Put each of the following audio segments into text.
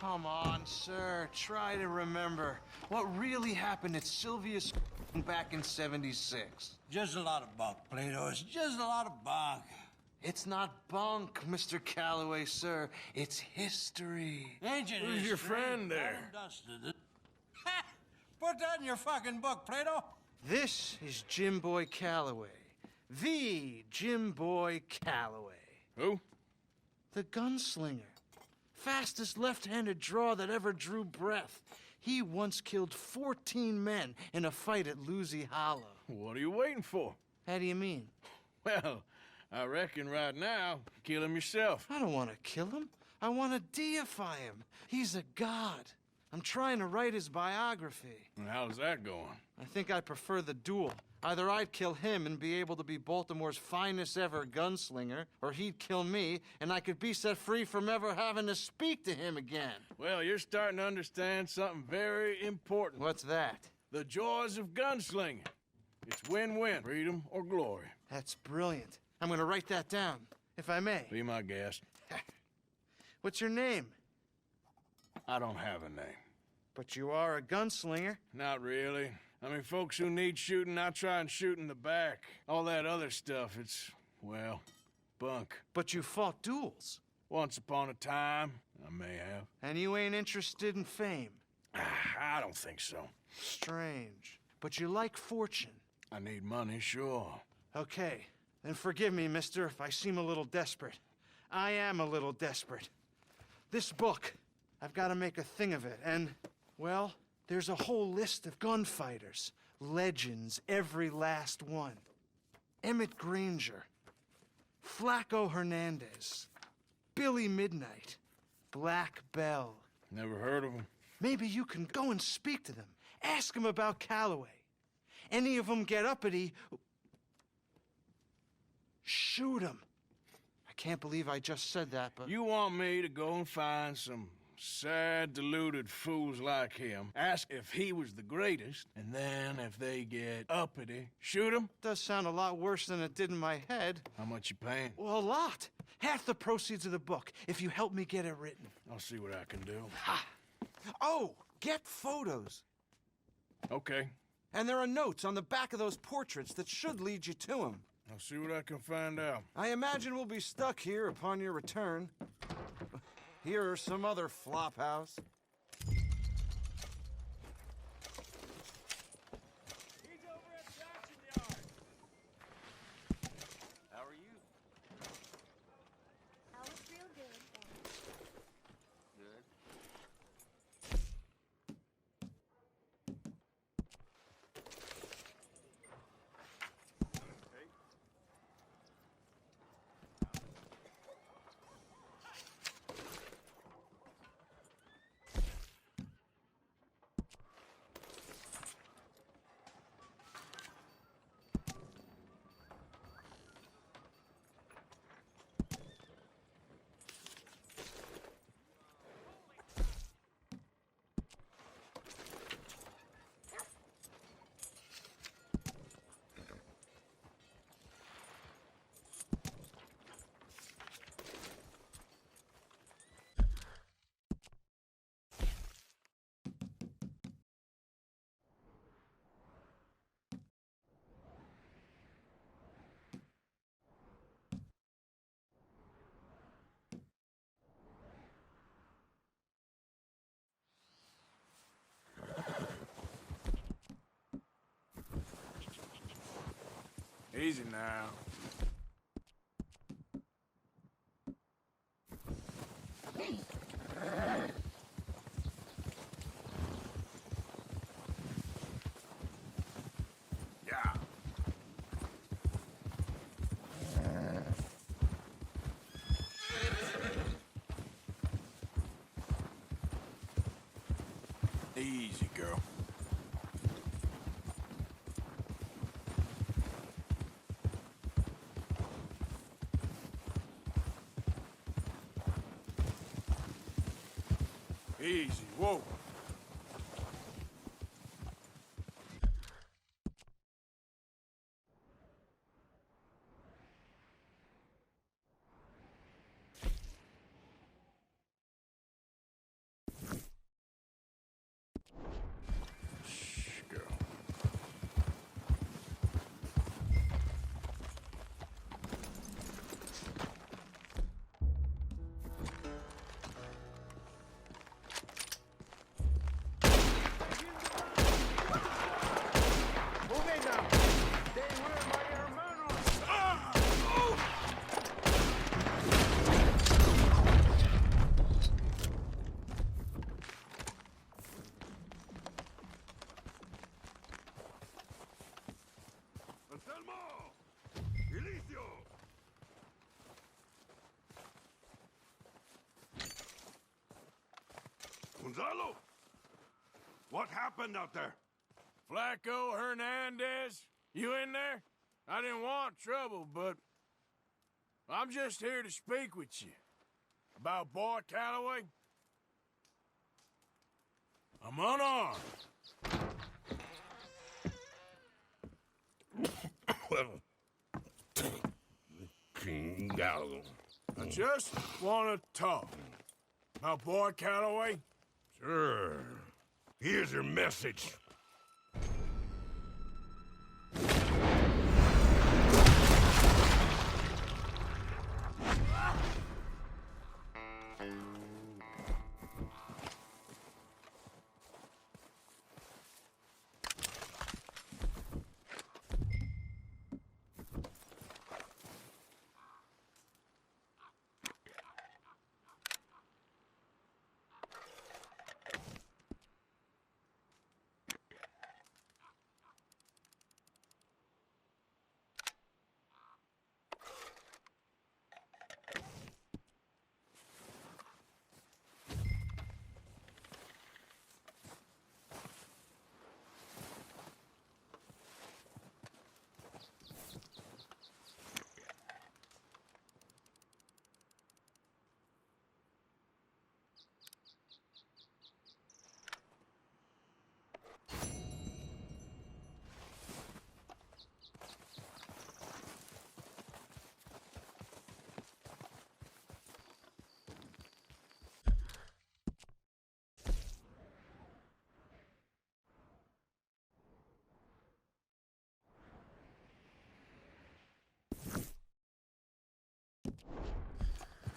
Come on, sir. Try to remember what really happened at Sylvia's back in '76. Just a lot of bunk, Plato. It's just a lot of bunk. It's not bunk, Mr. Calloway, sir. It's history. Ancient Who's history. your friend there? Dusted it. Ha! Put that in your fucking book, Plato. This is Jim Boy Calloway. The Jim Boy Calloway. Who? The gunslinger. Fastest left-handed draw that ever drew breath. He once killed 14 men in a fight at Lucy Hollow. What are you waiting for? How do you mean? Well, I reckon right now, kill him yourself. I don't want to kill him. I want to deify him. He's a god. I'm trying to write his biography. And how's that going? I think I prefer the duel. Either I'd kill him and be able to be Baltimore's finest ever gunslinger, or he'd kill me and I could be set free from ever having to speak to him again. Well, you're starting to understand something very important. What's that? The joys of gunslinging. It's win-win, freedom or glory. That's brilliant. I'm gonna write that down, if I may. Be my guest. What's your name? I don't have a name. But you are a gunslinger. Not really. I mean, folks who need shooting, I try and shoot in the back. All that other stuff, it's, well, bunk. But you fought duels. Once upon a time, I may have. And you ain't interested in fame. I don't think so. Strange. But you like fortune. I need money, sure. Okay, then forgive me, mister, if I seem a little desperate. I am a little desperate. This book, I've got to make a thing of it, and, well, there's a whole list of gunfighters. Legends, every last one. Emmett Granger, Flaco Hernandez, Billy Midnight, Black Bell. Never heard of him. Maybe you can go and speak to them. Ask them about Calloway. Any of them get uppity, shoot them. I can't believe I just said that, but... You want me to go and find some sad, deluded fools like him, ask if he was the greatest, and then if they get uppity, shoot him? Does sound a lot worse than it did in my head. How much you paying? Well, a lot. Half the proceeds of the book, if you help me get it written. I'll see what I can do. Ha! Oh, get photos. Okay. And there are notes on the back of those portraits that should lead you to him. I'll see what I can find out. I imagine we'll be stuck here upon your return. Here or some other flop house. He's over at Jackson Yard. How are you? I was real good, thanks. Good. Easy now. Yeah. Easy, girl. Easy, whoa. Gonzalo? What happened out there? Flaco Hernandez, you in there? I didn't want trouble, but I'm just here to speak with you. About Boy Calloway? I'm unarmed. Well, King Gallo. I just want to talk. About Boy Calloway? Sure. Here's your message.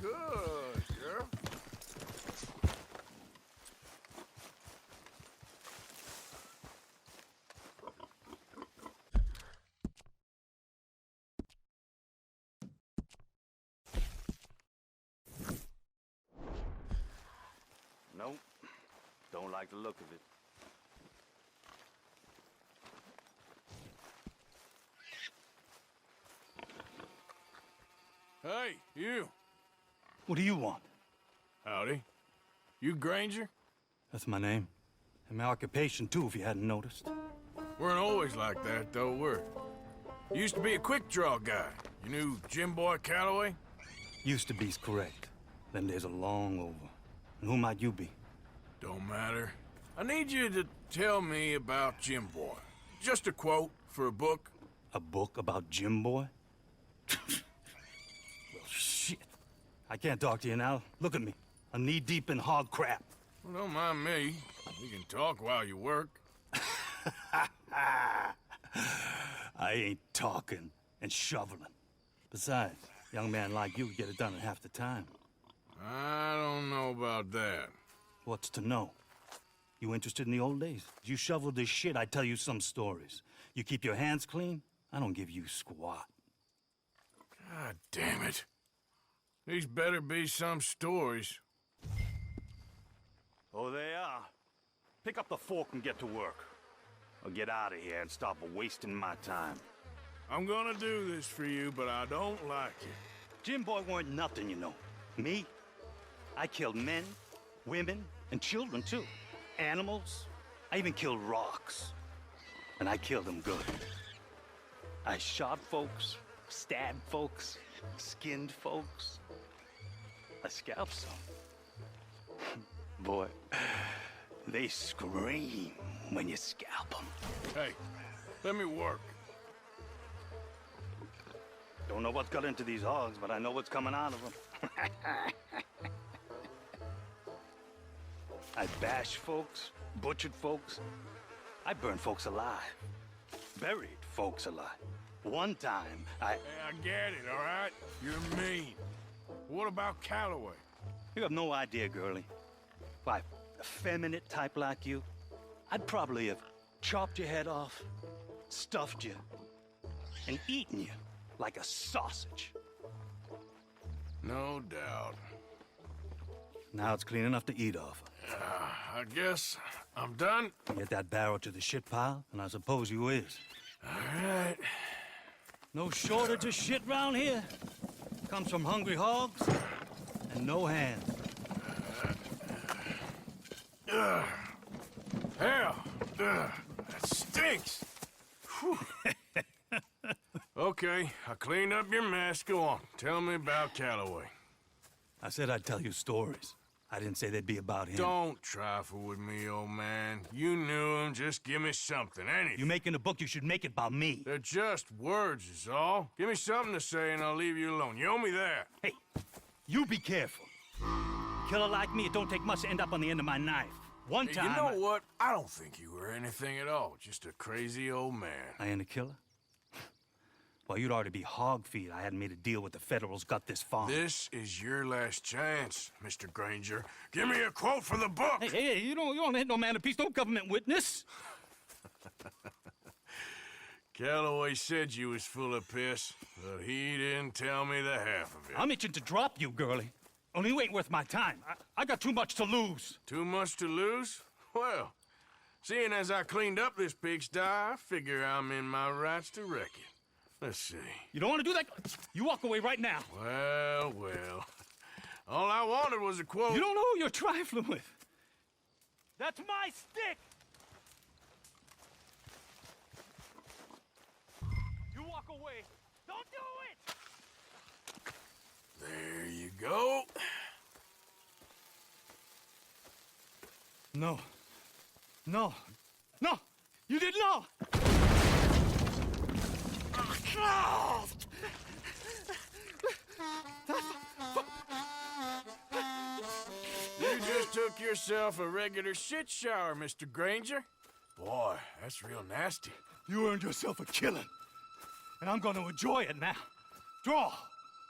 Good, girl. Nope. Don't like the look of it. Hey, you. What do you want? Howdy. You Granger? That's my name. And my occupation, too, if you hadn't noticed. Weren't always like that, though, were you? Used to be a quick-draw guy. You knew Jim Boy Calloway? Used to be's correct. Them days are long over. And who might you be? Don't matter. I need you to tell me about Jim Boy. Just a quote for a book. A book about Jim Boy? Well, shit. I can't talk to you now. Look at me. I'm knee-deep in hog crap. Well, don't mind me. We can talk while you work. I ain't talking and shoveling. Besides, a young man like you could get it done in half the time. I don't know about that. What's to know? You interested in the old days? You shoveled this shit, I tell you some stories. You keep your hands clean, I don't give you squat. God damn it. These better be some stories. Oh, they are. Pick up the fork and get to work. Or get out of here and stop wasting my time. I'm gonna do this for you, but I don't like it. Jim Boy weren't nothing, you know. Me? I killed men, women, and children, too. Animals. I even killed rocks. And I killed them good. I shot folks, stabbed folks, skinned folks. I scalped some. Boy, they scream when you scalp them. Hey, let me work. Don't know what's got into these hogs, but I know what's coming out of them. I bashed folks, butchered folks. I burned folks alive. Buried folks alive. One time, Hey, I get it, all right? You're mean. What about Calloway? You have no idea, girlie. Why, a feminine type like you, I'd probably have chopped your head off, stuffed you, and eaten you like a sausage. No doubt. Now it's clean enough to eat off. I guess I'm done. Get that barrel to the shit pile, and I suppose you is. All right. No shortage of shit round here. Comes from hungry hogs and no hands. Hell, that stinks. Whew. Okay, I cleaned up your mess. Go on, tell me about Calloway. I said I'd tell you stories. I didn't say they'd be about him. Don't trifle with me, old man. You knew him. Just give me something, anything. You making a book, you should make it about me. They're just words, is all. Give me something to say and I'll leave you alone. You owe me that. Hey, you be careful. Killer like me, it don't take much to end up on the end of my knife. One time... You know what? I don't think you were anything at all. Just a crazy old man. I ain't a killer? Well, you'd already be hog feed. I hadn't made a deal with the Federals, got this far. This is your last chance, Mr. Granger. Give me a quote from the book. Hey, you don't hit no man of peace, no government witness. Calloway said you was full of piss, but he didn't tell me the half of it. I'm itching to drop you, girlie. Only you ain't worth my time. I got too much to lose. Too much to lose? Well, seeing as I cleaned up this pigsty, I figure I'm in my rights to wreck it. Let's see. You don't want to do that? You walk away right now. Well. All I wanted was a quote. You don't know who you're trifling with. That's my stick! You walk away. Don't do it! There you go. No. No. No! You didn't know! You just took yourself a regular shit shower, Mr. Granger. Boy, that's real nasty. You earned yourself a killing. And I'm gonna enjoy it now. Draw.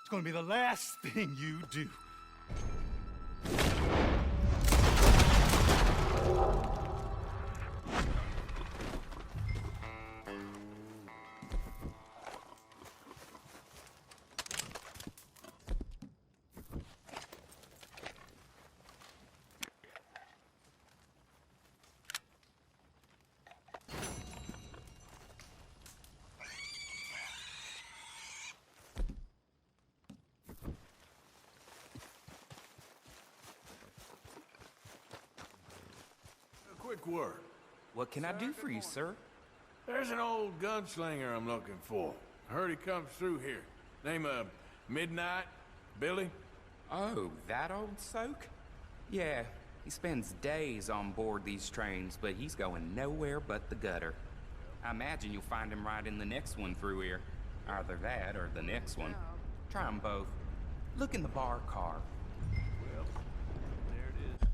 It's gonna be the last thing you do. Quick word. What can I do for you, sir? There's an old gunslinger I'm looking for. Heard he comes through here. Name of Midnight? Billy? Oh, that old soak? Yeah, he spends days on board these trains, but he's going nowhere but the gutter. I imagine you'll find him right in the next one through here. Either that or the next one. Try 'em both. Look in the bar car. Well, there it is.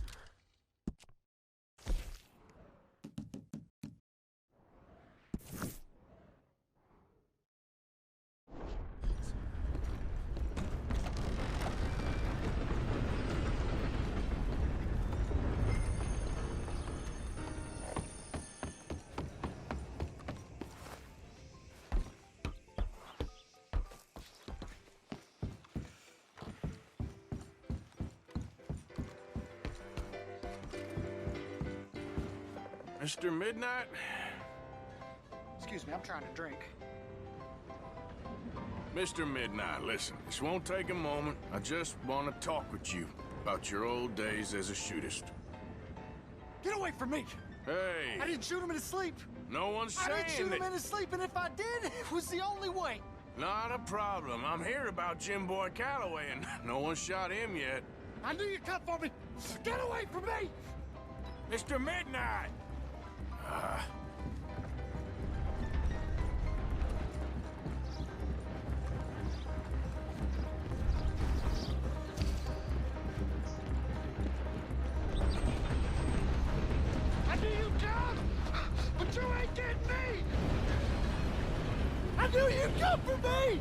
Mr. Midnight? Excuse me, I'm trying to drink. Mr. Midnight, listen, this won't take a moment. I just want to talk with you about your old days as a shootist. Get away from me! Hey! I didn't shoot him in his sleep! No one's I saying didn't shoot him that... in his sleep, and if I did, it was the only way! Not a problem. I'm here about Jim Boy Calloway, and no one shot him yet. I knew you'd come for me! Get away from me! Mr. Midnight! I knew you'd come! But you ain't getting me! I knew you'd come for me!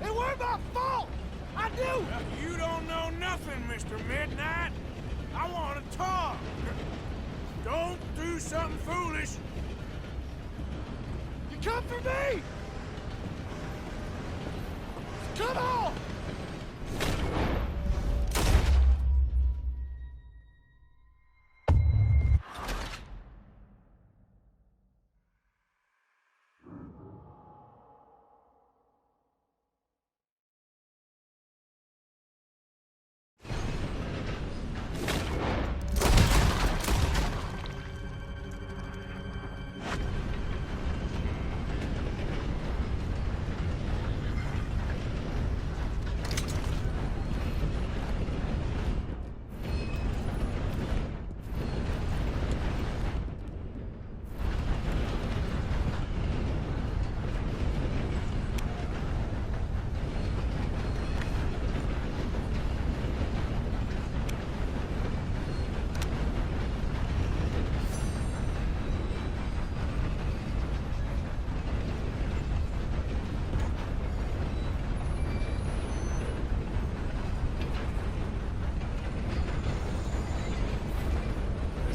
It weren't my fault! I knew! Well, you don't know nothing, Mr. Midnight. I want to talk. Don't do something foolish. You come for me! Come on!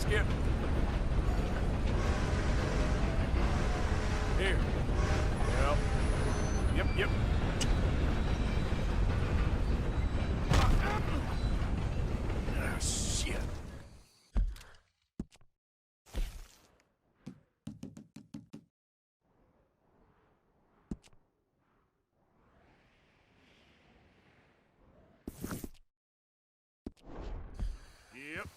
Skip. Here. Yep. Ah, shit. Yep.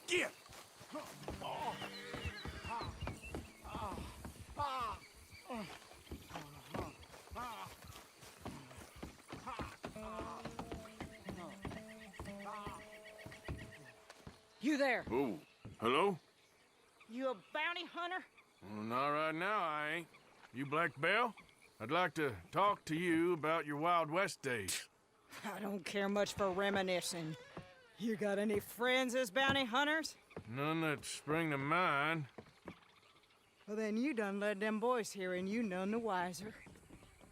Get. You there? Oh, hello? You a bounty hunter? Well, not right now, I ain't. You Black Belle? I'd like to talk to you about your Wild West days. I don't care much for reminiscing. You got any friends as bounty hunters? None that spring to mind. Well, then you done led them boys here and you none the wiser.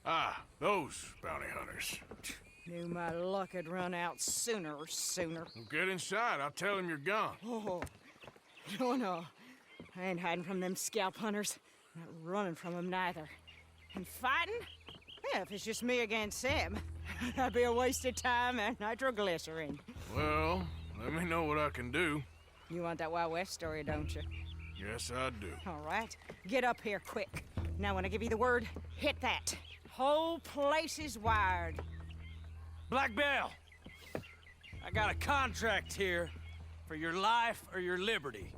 Ah, those bounty hunters. Knew my luck had run out sooner. Well, get inside. I'll tell him you're gone. Oh, no. I ain't hiding from them scalp hunters. Not running from them neither. And fighting? Yeah, if it's just me against them, that'd be a waste of time and nitroglycerin. Well, let me know what I can do. You want that Wild West story, don't you? Yes, I do. All right. Get up here quick. Now, when I give you the word, hit that. Whole place is wired. Black Belle, I got a contract here for your life or your liberty.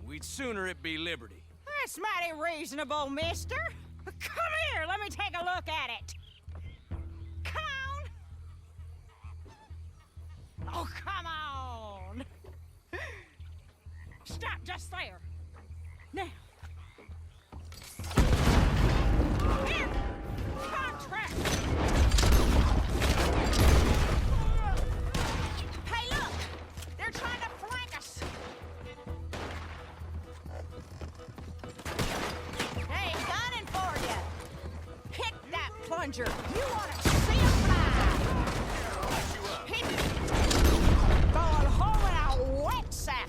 We'd sooner it be liberty. That's mighty reasonable, mister. Come here, let me take a look at it. Come on. Oh, come on. Stop just there. Now. Here, contract. Hey, look! They're trying to flank us! Hey, gunning for you! Hit that plunger! You want to see him fly! Hit it! Going home in a wet sack!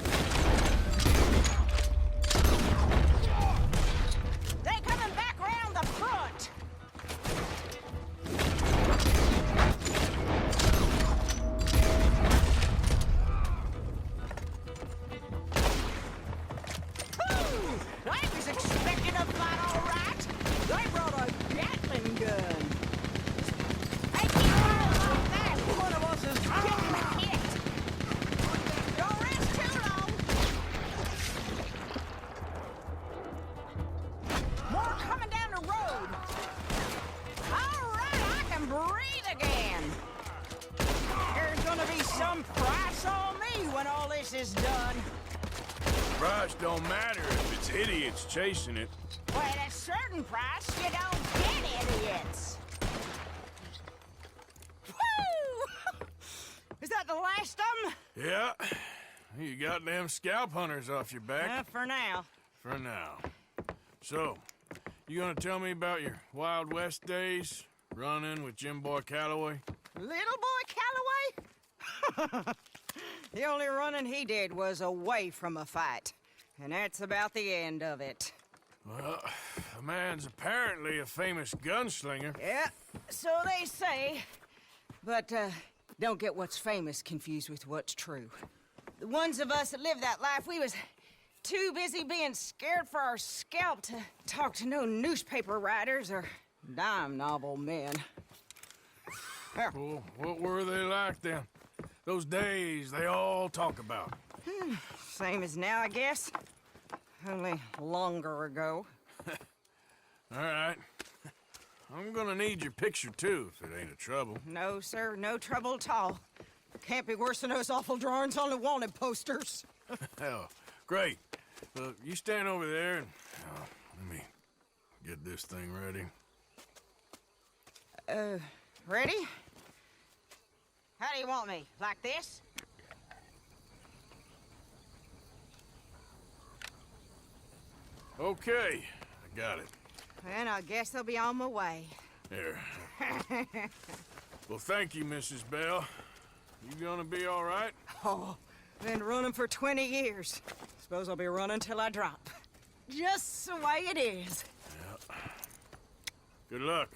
They coming back round the front! I was expecting a fight, all right. They brought a Gatling gun. Hey, keep eyes on that. One of us is getting hit. Don't rest too long. More coming down the road. All right, I can breathe again. There's gonna be some price on me when all this is done. Price don't matter if it's idiots chasing it. Well, at a certain price, you don't get idiots. Woo! Is that the last of them? Yeah. You got them scalp hunters off your back. For now. For now. So, you gonna tell me about your Wild West days? Running with Jim Boy Calloway? Little boy Calloway? The only running he did was away from a fight. And that's about the end of it. Well, the man's apparently a famous gunslinger. Yeah, so they say. But, don't get what's famous confused with what's true. The ones of us that lived that life, we was too busy being scared for our scalp to talk to no newspaper writers or dime novel men. Well, what were they like then? Those days they all talk about. Same as now, I guess. Only longer ago. All right. I'm gonna need your picture, too, if it ain't a trouble. No, sir, no trouble at all. Can't be worse than those awful drawings on the wanted posters. Hell, great. Look, you stand over there and let me get this thing ready. Ready? How do you want me? Like this? Okay, I got it. Then I guess I'll be on my way. Here. Well, thank you, Mrs. Bell. You gonna be all right? Oh, been running for 20 years. Suppose I'll be running till I drop. Just the way it is. Yeah. Good luck.